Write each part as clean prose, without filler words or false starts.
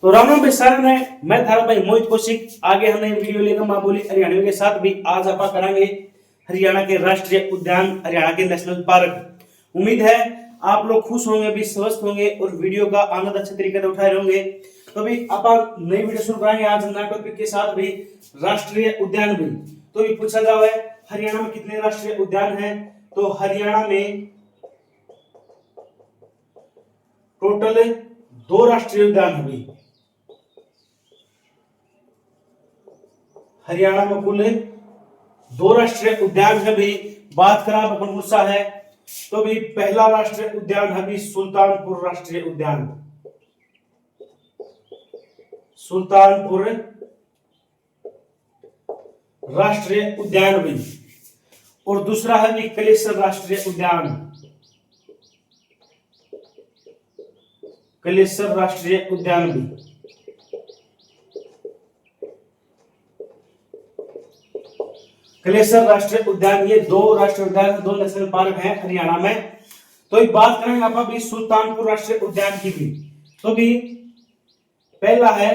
तो राम राम बेसारण है, मैं थारा भाई मोहित कौशिक। आगे हमने वीडियो लेकर मां बोली हरियाणा के साथ भी आज आप करेंगे हरियाणा के राष्ट्रीय उद्यान, हरियाणा के नेशनल पार्क। उम्मीद है आप लोग खुश होंगे, भी स्वस्थ होंगे और वीडियो का आनंद अच्छे तरीके से उठाए होंगे। तो भी आप नई वीडियो शुरू करेंगे आज नए टॉपिक के साथ भी राष्ट्रीय उद्यान भी। तो भी पूछा जाओ है हरियाणा में कितने राष्ट्रीय उद्यान हैं? तो हरियाणा में टोटल 2 राष्ट्रीय उद्यान है भी। हरियाणा में कुल 2 राष्ट्रीय उद्यान है भी। बात करा अपन गुस्सा है तो भी पहला राष्ट्रीय उद्यान है भी सुल्तानपुर राष्ट्रीय उद्यान। सुल्तानपुर राष्ट्रीय उद्यान भी। और दूसरा है भी कलेसर राष्ट्रीय उद्यान। कलेसर राष्ट्रीय उद्यान भी। कलेसर राष्ट्रीय उद्यान, ये 2 राष्ट्रीय उद्यान, 2 नेशनल पार्क हैं हरियाणा में। तो एक बात करेंगे आप अभी सुल्तानपुर राष्ट्रीय उद्यान की भी। तो भी पहला है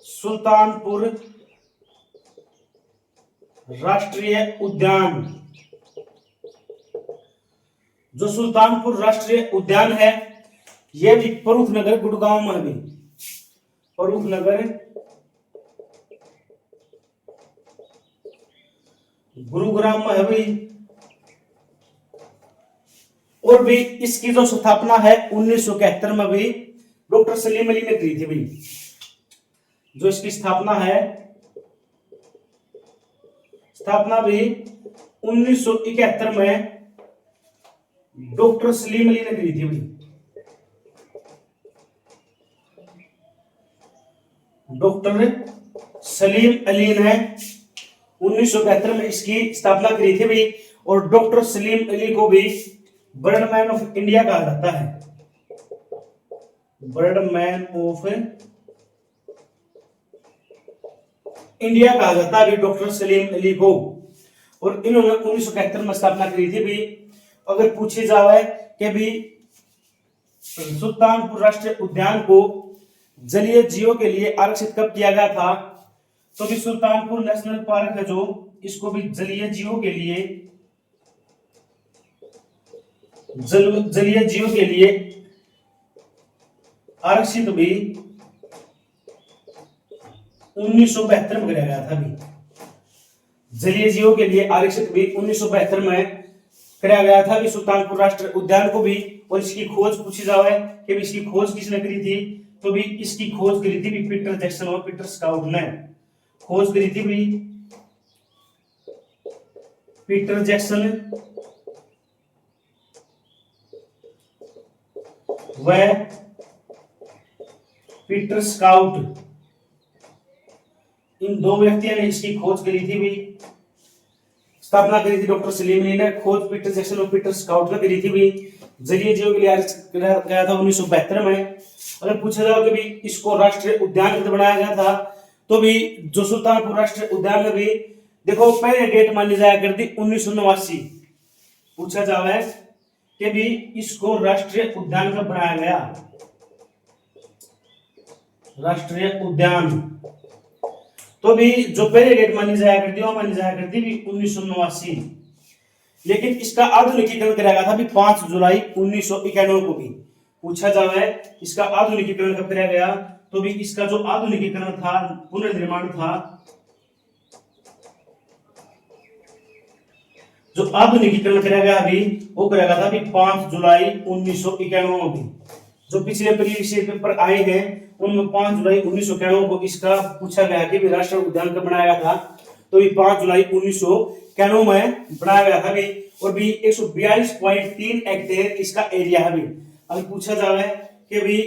सुल्तानपुर राष्ट्रीय उद्यान। जो सुल्तानपुर राष्ट्रीय उद्यान है यह भी फर्रुख नगर गुड़गांव में भी। फर्रुख नगर गुरुग्राम में है भी। और भी इसकी जो स्थापना है 1971 में भी डॉक्टर सलीम अली ने की थी भी। जो इसकी स्थापना है, स्थापना भी 1971 में डॉक्टर सलीम अली ने की थी भी। डॉक्टर सलीम अली ने 1971 में इसकी स्थापना करी थी भी। और डॉक्टर सलीम अली को भी बर्डमैन ऑफ इंडिया कहा जाता है। बर्डमैन ऑफ इंडिया कहा जाता है डॉक्टर सलीम अली को। और इन्होंने 1971 में स्थापना करी थी भी। अगर पूछे जाए कि भी सुल्तानपुर राष्ट्रीय उद्यान को जलीय जीवों के लिए आरक्षित कब किया गया था? तो भी सुल्तानपुर नेशनल पार्क है जो, इसको भी जलीय जीवों के लिए जलीय जीवों के लिए आरक्षित भी 1972 में कराया गया था भी। जलीय जीवों के लिए आरक्षित भी 1972 में कराया गया था भी सुल्तानपुर राष्ट्रीय उद्यान को भी। और इसकी खोज पूछी जाए कि इसकी खोज किसने करी थी? तो भी इसकी खोज करी थी भी पीटर जैक्सन और पीटर स्काउट ने खोज करी थी भी। पीटर जैक्सन व पीटर स्काउट, इन 2 व्यक्तियों ने इसकी खोज करी थी भी। स्थापना करी थी डॉक्टर सलीम अली ने, खोज पीटर जैक्सन और पीटर स्काउट ने करी थी भी। जलीय जीवों के लिए गया था 1972 में। अगर पूछा जाए कि भी इसको राष्ट्रीय उद्यान कब बनाया गया था? तो भी जो सुल्तानपुर राष्ट्रीय उद्यान में भी देखो पहले डेट मानी जाया करती 1989। पूछा जाए कि भी इसको राष्ट्रीय उद्यान कब बनाया गया? राष्ट्रीय उद्यान तो भी जो पहले डेट मानी जाया करती वो मानी जाया करती भी 1989। लेकिन इसका आधुनिकीकरण कराया गया था भी 5 जुलाई 1991 को भी। पूछा जाए इसका आधुनिकीकरण कब कराया गया? तो भी इसका जो आधुनिकीकरण था, पुनर्निर्माण था, जो आधुनिकीकरण कराया गया अभी वो कराया गया था अभी 5 जुलाई 1991 में भी। जो पिछले प्रीवियस पेपर आए हैं उनमें 5 जुलाई 1991 को इसका पूछा गया कि राष्ट्रीय उद्यान कब बनाया गया था? तो ये 5 जुलाई 1991 में बनाया गया था भी। और भी 142.3 हेक्टेयर इसका एरिया है भी। अगर पूछा जाए कि भी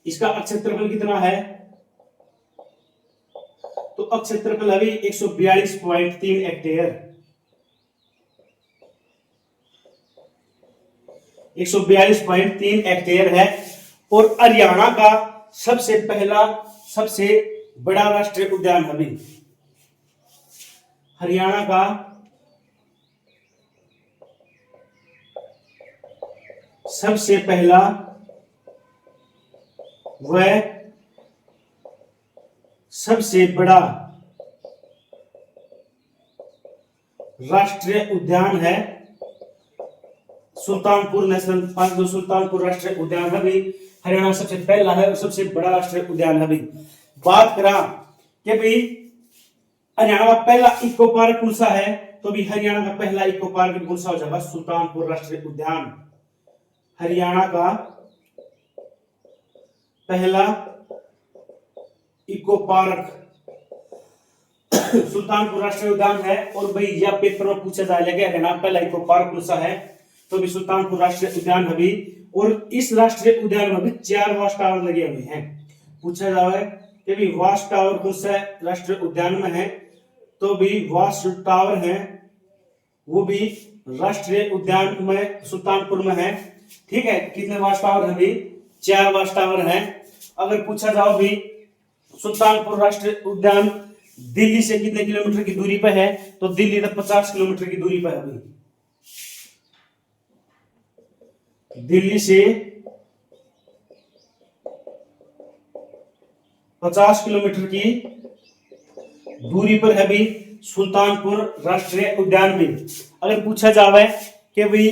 इसका क्षेत्रफल कितना है? तो क्षेत्रफल अभी 142.3 हेक्टेयर। 142.3 हेक्टेयर है। और हरियाणा का सबसे पहला, सबसे बड़ा राष्ट्रीय उद्यान है भी। हरियाणा का सबसे पहला वह सबसे बड़ा राष्ट्रीय उद्यान है सुल्तानपुर नेशनल पार्क। जो सुल्तानपुर राष्ट्रीय उद्यान है भी हरियाणा सबसे पहला है और सबसे बड़ा राष्ट्रीय उद्यान है भी। बात करा कि भाई हरियाणा का पहला इको पार्क कौन सा है, तो भी हरियाणा का पहला इको पार्क कौन सा हो जाएगा, सुल्तानपुर राष्ट्रीय उद्यान। हरियाणा का पहला इको पार्क सुल्तानपुर राष्ट्रीय उद्यान है। और भाई यह पेपर में पूछा जाएगा कि हरियाणा पहला इको पार्क कौन सा है, तो भी सुल्तानपुर राष्ट्रीय उद्यान है भी। और इस राष्ट्रीय उद्यान में भी 4 वॉच टावर लगे हुए हैं। पूछा जाए कि भी वॉच टावर कौन सा राष्ट्रीय उद्यान में है, तो भी वॉच टावर है वो भी राष्ट्रीय उद्यान में सुल्तानपुर में है। ठीक है, कितने वॉच टावर है भी, 4 वॉच टावर है। अगर पूछा जाओ भी सुल्तानपुर राष्ट्रीय उद्यान दिल्ली से कितने किलोमीटर की दूरी पर है, तो दिल्ली तक 50 किलोमीटर की दूरी पर है अभी। दिल्ली से 50 किलोमीटर की दूरी पर है भी सुल्तानपुर राष्ट्रीय उद्यान भी। अगर पूछा जावे कि भाई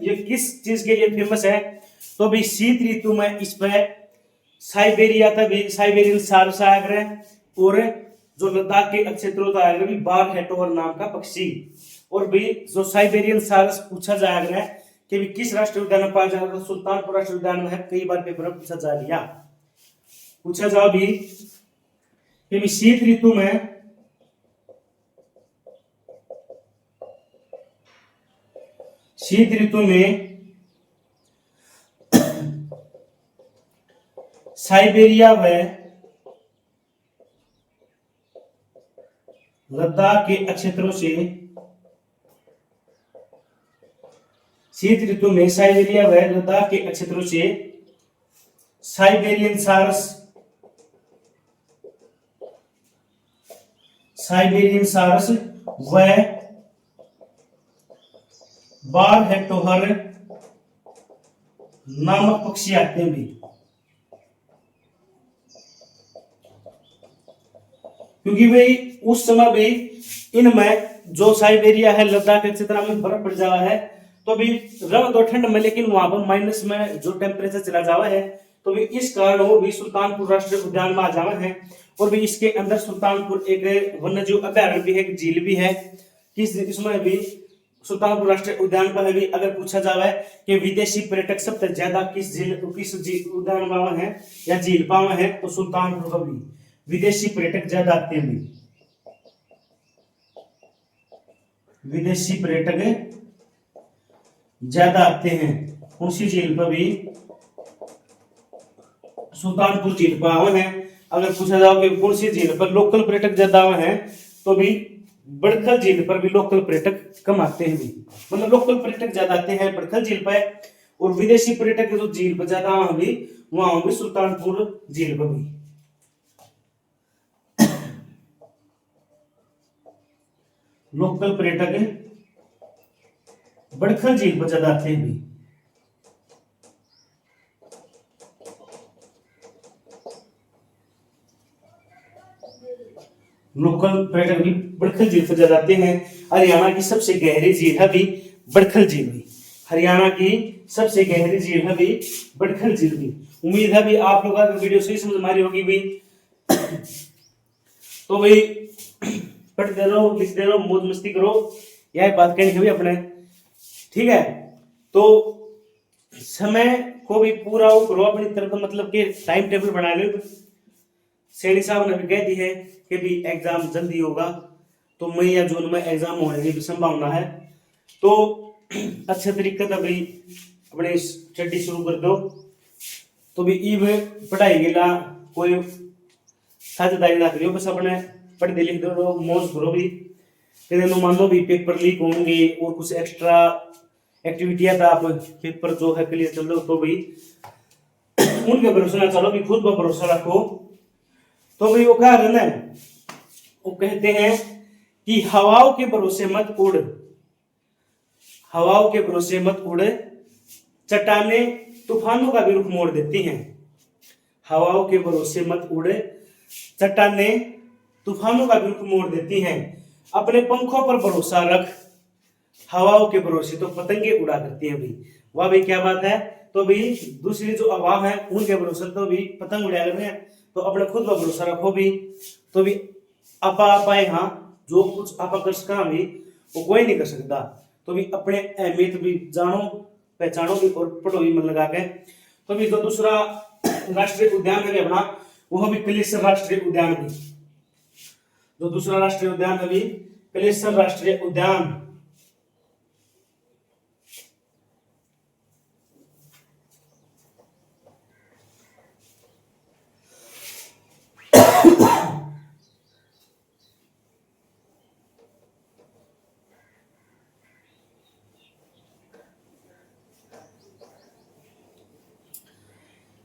ये किस चीज के लिए फेमस है, तो भी शीत ऋतु में इस पर साइबेरिया तक साइबेरियन सारस आया और जो लद्दाख के क्षेत्रों का आएगा भी बार हेटोवर नाम का पक्षी। और भी जो साइबेरियन सारस पूछा जाएगा कि भी किस राष्ट्रीय उद्यान में पाया जाएगा, तो सुल्तानपुर राष्ट्रीय उद्यान में है। कई बार पेपर में पूछा जा लिया। पूछा जाओ भी कि शीत ऋतु में साइबेरिया व लद्दाख के क्षेत्रों से शीत ऋतु में साइबेरिया व लद्दाख के क्षेत्रों से साइबेरियन सारस व बार हेक्टोहर नामक पक्षी आते हैं भी। क्योंकि भाई उस समय भी इनमें जो साइबेरिया है लद्दाख के क्षेत्र में बर्फ पड़ जावा है, तो भी रव तो ठंड में, लेकिन वहां पर माइनस में जो टेम्परेचर चला जावा है, तो भी इस कारण वो भी सुल्तानपुर राष्ट्रीय उद्यान में आ जावा है। और भी इसके अंदर सुल्तानपुर एक वन्य जीव अभ्यारण्य भी है, एक झील भी है। इसमें भी सुल्तानपुर राष्ट्रीय उद्यान पर भी अगर पूछा जावे कि विदेशी पर्यटक सबसे ज्यादा किस उद्यान में है या झील पावा है, तो सुल्तानपुर का भी विदेशी पर्यटक ज्यादा आते हैं। विदेशी पर्यटक ज्यादा आते हैं उसी झील पर भी, सुल्तानपुर झील पर आवे हैं। अगर पूछा जाओ कि कौन सी झील पर लोकल पर्यटक ज्यादा आवे हैं, तो भी बड़खल झील पर भी लोकल पर्यटक कम आते हैं भी। मतलब लोकल पर्यटक ज्यादा आते हैं बड़खल झील पर, और विदेशी पर्यटक जो झील पर ज्यादा वहां भी सुल्तानपुर झील पर भी। लोकल पर्यटक बड़खल झील पर ज्यादा आते हैं भी। लोकल पर्यटक भी बड़खल झील पर ज्यादा आते हैं। हरियाणा की सबसे गहरी झील है भी बड़खल झील भी। हरियाणा की सबसे गहरी झील है भी बड़खल झील भी। उम्मीद है भी आप लोगों को वीडियो सही समझ में आ रही होगी भी। तो भाई पढ़ते रहो, लिखते रहो, मौज मस्ती करो, यह बात कहनी है भी अपने। ठीक है, तो समय को भी पूरा करो अपनी तरफ, मतलब कि टाइम टेबल बना लो। सैनी साहब ने भी कह दी है कि भी एग्जाम जल्दी होगा, तो मई या जून में एग्जाम होने की भी संभावना है। तो अच्छे तरीके से भाई अपने स्टडी शुरू कर दो। तो भी इव पढ़ाई के ला कोई साझेदारी ना करियो, बस अपने पढ़ दे लिख दो, मौज करो भी। कहीं मान लो भी पेपर लीक होंगे और कुछ एक्स्ट्रा एक्टिविटियां था, आप पेपर जो है क्लियर कर लो, तो भी उनके भरोसे ना चलो भी, खुद पर भरोसा रखो। तो भाई वो क्या है, वो कहते हैं कि हवाओं के भरोसे मत उड़, हवाओं के भरोसे मत उड़, चट्टाने तूफानों का भी रुख मोड़ देती हैं। हवाओं के भरोसे मत उड़े, चट्टानें तूफानों का रुख मोड़ देती हैं, अपने पंखों पर भरोसा रख, हवाओं के भरोसे तो पतंगे उड़ा करती हैं भाई। वाह भाई क्या बात है। तो भाई दूसरी जो अवाम है उनके भरोसे तो भी पतंग उड़ा कर रहे हैं, तो अपने खुद पर भरोसा रखो भी। तो भी आपा यहाँ जो कुछ आपा कर सका भी वो कोई नहीं कर सकता। तो भी अपने अहमियत भी जानो, पहचानो भी और पढ़ो भी मन लगा के। तो भी जो दूसरा राष्ट्रीय उद्यान है अपना, वो भी कलेसर राष्ट्रीय उद्यान भी। जो दूसरा राष्ट्रीय उद्यान है भी कलेसर राष्ट्रीय उद्यान।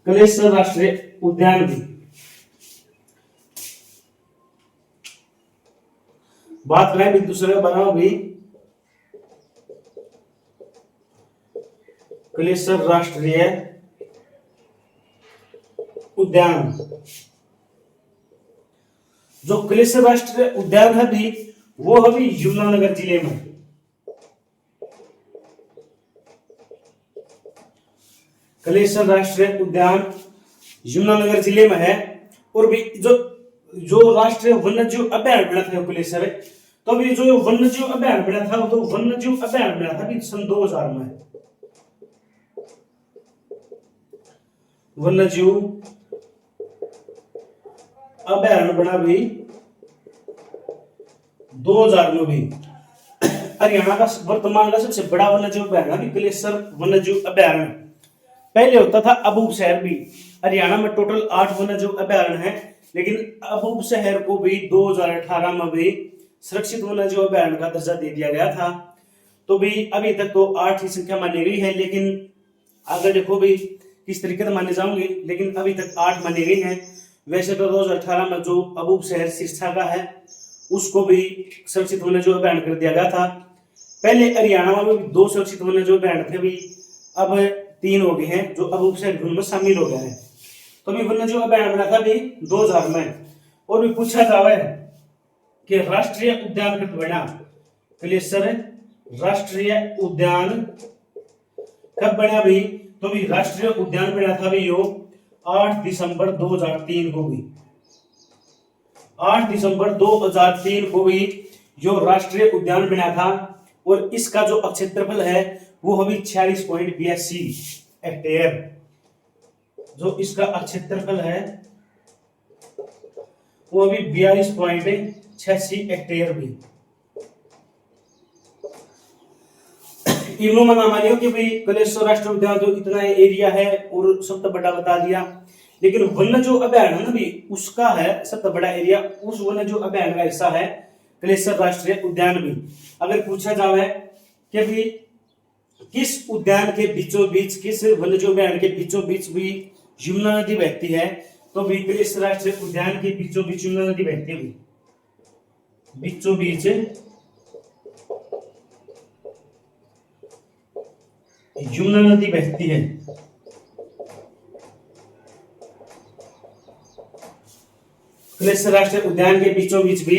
कलेसर राष्ट्रीय उद्यान भी। बात करें भी दूसरे बनाओ भी कलेसर राष्ट्रीय उद्यान। जो कलेसर राष्ट्रीय उद्यान है भी वो अभी यमुनानगर जिले में। कलेसर राष्ट्रीय उद्यान यमुनानगर जिले में है। और भी जो जो राष्ट्रीय वन्यजीव अभ्यारण्य बना था कलेसर, तो अभी जो वन्यजीव अभ्यारण्य बना था तो वन्यजीव अभ्यारण्य बना था सन 2000 में। वन्यजीव अभ्यारण्य बना भी 2000 में भी। हरियाणा का वर्तमान का सबसे बड़ा वन्यजीव अभ्यारण्य भी कलेसर वन्यजीव अभ्यारण्य। पहले होता था अबूब शहर भी। हरियाणा में टोटल 8 वन्यजीव अभ्यारण्य है, लेकिन अबूब शहर को भी 2018 में भी सुरक्षित वन्यजीव अभ्यारण्य का दर्जा दे दिया गया था। तो भी अभी तक तो 8 की संख्या मानी गई है, लेकिन अगर देखो भी किस तरीके से माने जाओगे, लेकिन अभी तक 8 मानी गई है। वैसे तो 2018 में जो अबूब शहर सिरसा का है उसको भी सुरक्षित वन्यजीव अभ्यारण्य कर दिया गया था। पहले हरियाणा में भी 2 सुरक्षित वन्यजीव अभ्यारण्य थे, भी अब 3 हो गए हैं जो अबूब शहर में शामिल हो गए हैं। तो भी वन्यजीव अभ्यारण्य बना था भी 2000 में। और भी पूछा जावा है कि राष्ट्रीय उद्यान कब बना, कलेसर राष्ट्रीय उद्यान कब बना भी, तो भी राष्ट्रीय उद्यान बना था भी यो 8 दिसंबर 2003 को भी। 8 दिसंबर 2003 को भी जो राष्ट्रीय उद्यान बना था। और इसका जो क्षेत्रफल है वो अभी 46.82 हेक्टेयर। जो इसका क्षेत्रफल है वो अभी 42.86 हेक्टेयर भी। इनो में मानियो कि भाई कलेसर राष्ट्रीय उद्यान तो इतना एरिया है और सबसे बड़ा बता दिया, लेकिन वन्य जो अभ्यारण्य है ना भी उसका है सबसे बड़ा एरिया, उस वन्य जो अभ्यारण्य का हिस्सा है कलेसर राष्ट्रीय उद्यान भी। अगर पूछा जाए कि भी किस उद्यान के बीचों बीच, किस वन्य जो अभ्यारण्य के बीचों बीच भी यमुना नदी बहती है, तो भी कलेसर राष्ट्रीय उद्यान के बीचों बीच यमुना नदी बहती है। बीचों बीच यमुना नदी बहती है। कलेसर राष्ट्रीय उद्यान के बीचों बीच भी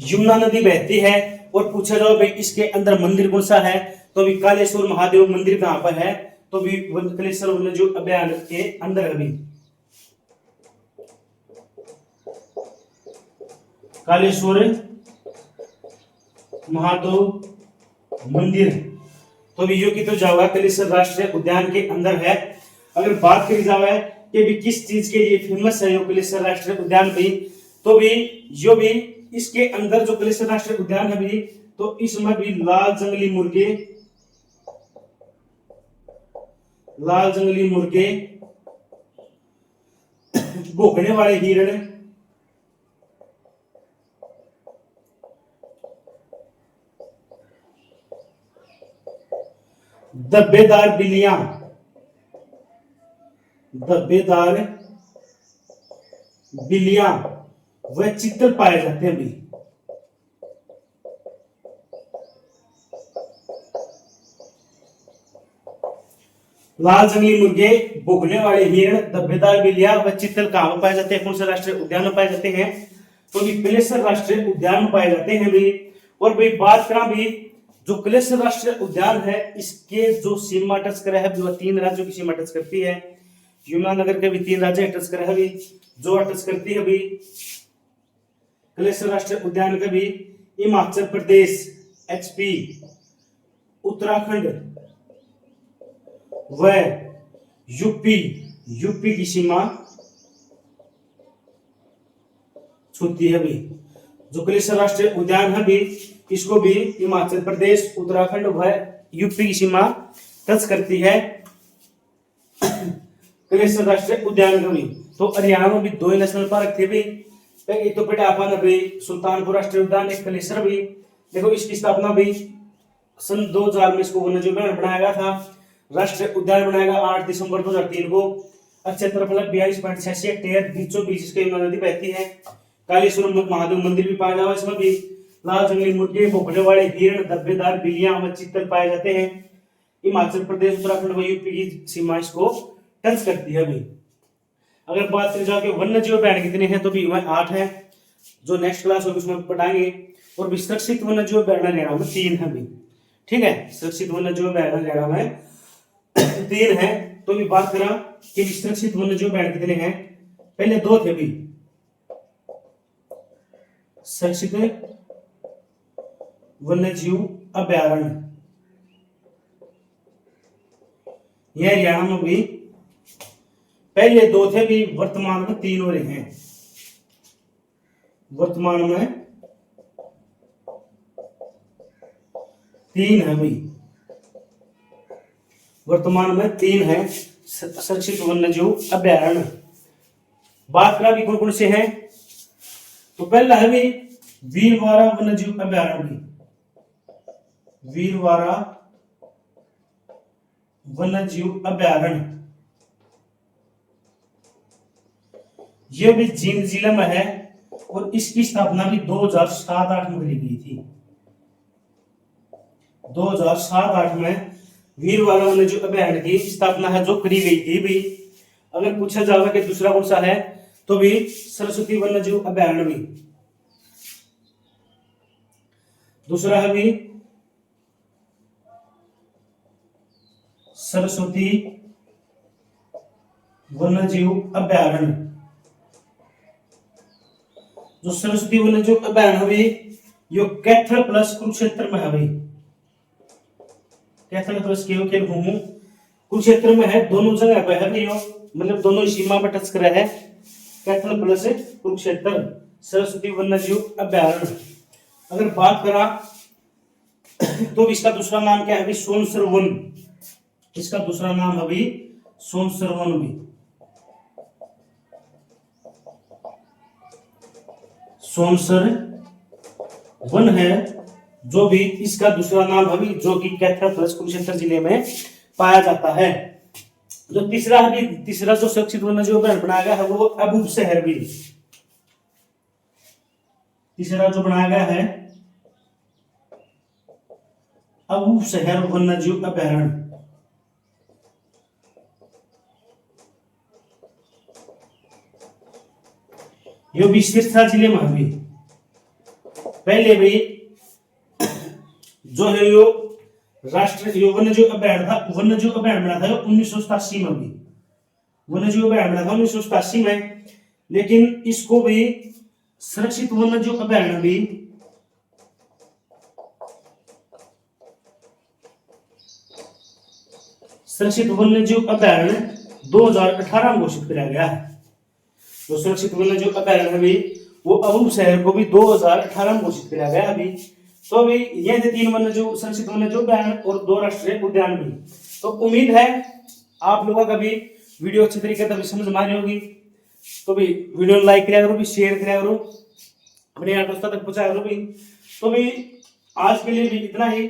यमुना नदी बहती है। और पूछा जाओ भाई इसके अंदर मंदिर कौन सा है, तो भी कालेश्वर महादेव मंदिर कहां पर है, तो भी कलेसर वन्यजीव अभ्यारण्य के अंदर अभी कालेश्वर महादेव मंदिर। तो भी यो की तो जावा कलेसर राष्ट्रीय उद्यान के अंदर है। अगर बात करी जाए कि भी किस चीज के लिए फेमस है यो कलेसर राष्ट्रीय उद्यान भी, तो भी यो भी इसके अंदर जो कलेसर राष्ट्रीय उद्यान है भी, तो इसमें भी लाल जंगली मुर्गे, भौंकने वाले हिरण, धब्बेदार बिल्लियां वह चित्र पाए जाते हैं भी। लाल जंगली मुर्गे, बोगले वाले हिरण, धब्बेदार बिल्लियां व चीतल कहाँ पाए जाते हैं, कौन से राष्ट्रीय उद्यान में पाए जाते हैं? तो भी कलेसर राष्ट्रीय उद्यान में पाए जाते हैं भी। और भाई बात करा भी जो कलेसर राष्ट्रीय उद्यान है इसके जो सीमा टच करे है वो 3 राज्यों की सीमा टच करती है। यमुनानगर के भी 3 राज्य टच करे है भी, जो टच करती है भी कलेसर राष्ट्रीय उद्यान का भी हिमाचल प्रदेश HP, उत्तराखंड व यूपी की सीमा छूती है भी। जो कलेसर राष्ट्रीय उद्यान है भी इसको भी हिमाचल प्रदेश, उत्तराखंड व यूपी की सीमा टच करती है कलेसर राष्ट्रीय उद्यान का भी। तो हरियाणा में भी 2 नेशनल पार्क थे भी, एक तो बेटा अपन अभी सुल्तानपुर राष्ट्रीय उद्यान, एक कलेसर भी। देखो इसकी स्थापना भी सन 2000 में इसको वन्यजीव उद्यान बनाया गया था। राष्ट्रीय उद्यान बनाया गया 8 दिसंबर 2003 को। क्षेत्रफल 42.86 हेक्टेयर, बीचों बीच इसके यमुना नदी बहती है। कालीश्वर महादेव मंदिर भी पाया जाता है इसमें भी। लाल जंगली मुर्गे, बोगले वाले हिरण, धब्बेदार बिल्लियां व चीतल पाए जाते हैं। हिमाचल प्रदेश, उत्तराखंड व यूपी की सीमा इसको टच करती है अभी। अगर बात करें जाके वन्यजीव अभ्यारण्य कितने हैं तो भी 8 है, जो नेक्स्ट क्लास होगी उसमें पढ़ाएंगे। और विस्तृत वन्यजीव अभ्यारण्य हरियाणा में 3 है भी, ठीक है। सुरक्षित वन्यजीव अभ्यारण्य हरियाणा में 3 है। तो भी बात करा कि विस्तृत वन्यजीव अभ्यारण्य कितने हैं, पहले 2 थे भी। सुरक्षित वन्यजीव अभ्यारण्य यह हरियाणा में भी पहले 2 थे भी, वर्तमान में 3 हो रहे हैं। वर्तमान में 3 है भाई, वर्तमान में 3 है संरक्षित वन्यजीव अभ्यारण्य। बात करा भी कौन कौन से हैं, तो पहला है भी वीरवारा वन्यजीव अभ्यारण्य भी। वीरवारा वन्यजीव अभ्यारण्य यह भी जींद जिले में है और इसकी स्थापना भी 2007-8 में करी गई थी। 2007-8 में वीरवारा वन्यजीव अभ्यारण्य की स्थापना है जो करी गई थी भी। अगर पूछा जाएगा कि दूसरा कौन सा है तो भी सरस्वती वन्यजीव अभ्यारण्य भी। दूसरा है भी सरस्वती वन्यजीव अभ्यारण्य। जो सरस्वती वन्यजीव अभ्यारण्य भी यो कैथल प्लस कुरुक्षेत्र में है भाई। कैथल प्लस केवल घूमू कुरुक्षेत्र में है, दोनों जगह पे है भाई, मतलब दोनों सीमा पर टच कर है। कैथल प्लस कुरुक्षेत्र सरस्वती वन्यजीव अभ्यारण्य। अगर बात करा तो इसका दूसरा नाम क्या है अभी, सोनसर वन। इसका दूसरा नाम अभी सोनसर वन भी। सोनसर वन है जो भी इसका दूसरा नाम अभी, जो कि कैथल प्लस कुरुक्षेत्र जिले में पाया जाता है। जो तीसरा है, तीसरा जो सुरक्षित वन्यजीव अभ्यारण्य बनाया गया है वो अबूब शहर भी। तीसरा जो बनाया गया है अबूब शहर वन्यजीव अभ्यारण्य। यो भी सिरसा जिले में है। पहले भी जो है यो राष्ट्रीय वन्यजीव अभ्यारण्य था, वन्यजीव अभ्यारण्य बना था 1987 में भी। वन्यजीव अभ्यारण्य बना था 1987 में, लेकिन इसको भी सुरक्षित वन्यजीव अभ्यारण्य भी सुरक्षित वन्यजीव अभ्यारण्य 2018 में घोषित किया गया है। तो सुरक्षित वन्यजीव अभ्यारण्य भी वो अबूब शहर को भी 2018 में घोषित किया गया अभी। तो अभी ये थे 3 वन्यजीव सुरक्षित वन्यजीव अभ्यारण्य और 2 राष्ट्रीय उद्यान भी। तो उम्मीद है आप लोगों का भी वीडियो अच्छे तरीके से समझ में आ रही होगी। तो भी वीडियो लाइक किया करो भी, शेयर किया करो, अपने यार दोस्तों तक पहुंचाया करो भी। तो भी आज के लिए भी इतना ही।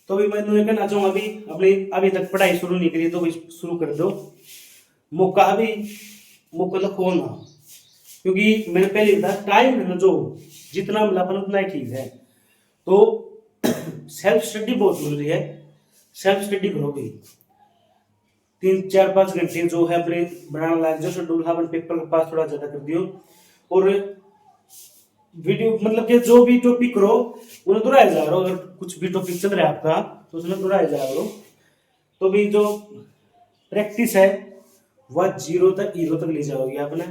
तो भी मैं तुम्हें कहना चाहूंगा अभी अपनी अभी तक पढ़ाई शुरू नहीं करी तो भी शुरू कर दो। मौका भी मौका लखो ना, क्योंकि मैंने पहले बताया टाइम है ना जो जितना मिलापन उतना ही ठीक है। तो सेल्फ स्टडी बहुत जरूरी है, सेल्फ स्टडी करो भी। 3-4-5 घंटे जो है अपने बनाना लायक जो शेड्यूल है अपन पेपर के पास थोड़ा ज्यादा कर दियो, और वीडियो मतलब कि जो भी टॉपिक करो उन्हें दोहराया जा रहा हो। अगर कुछ भी टॉपिक चल रहा है आपका तो उसमें दोहराया जा रहा हो। तो भी जो प्रैक्टिस है वह 0 तक हीरो तक ले जाओगे आपने।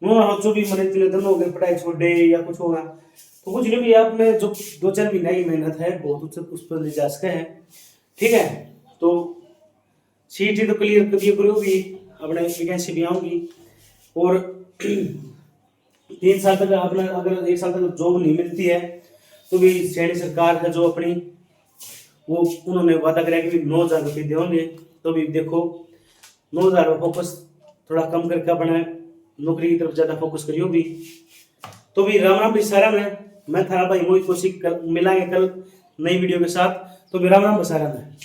जो भी मन दिन हो गए पढ़ाई छोड़ दे या कुछ होगा तो कुछ नहीं भी, आपने जो 2-4 महीना की मेहनत है बहुत उस पर ले जा सके हैं। ठीक है, तो सीटी तो क्लियर करिए करो भी, अपने वैकेंसी भी आऊंगी। और 3 साल तक अपना अगर 1 साल तक जॉब नहीं मिलती है तो भी सैनी सरकार है जो अपनी वो उन्होंने वादा कराया कि 9,000 रुपये देंगे। तो भी देखो 9,000 फोकस थोड़ा कम करके अपने नौकरी की तरफ ज्यादा फोकस करियो भी। तो भी राम राम सारा मैं था भाई मोहित कौशिक, मिलाएंगे कल नई वीडियो के साथ। तो भी राम राम बसारा में।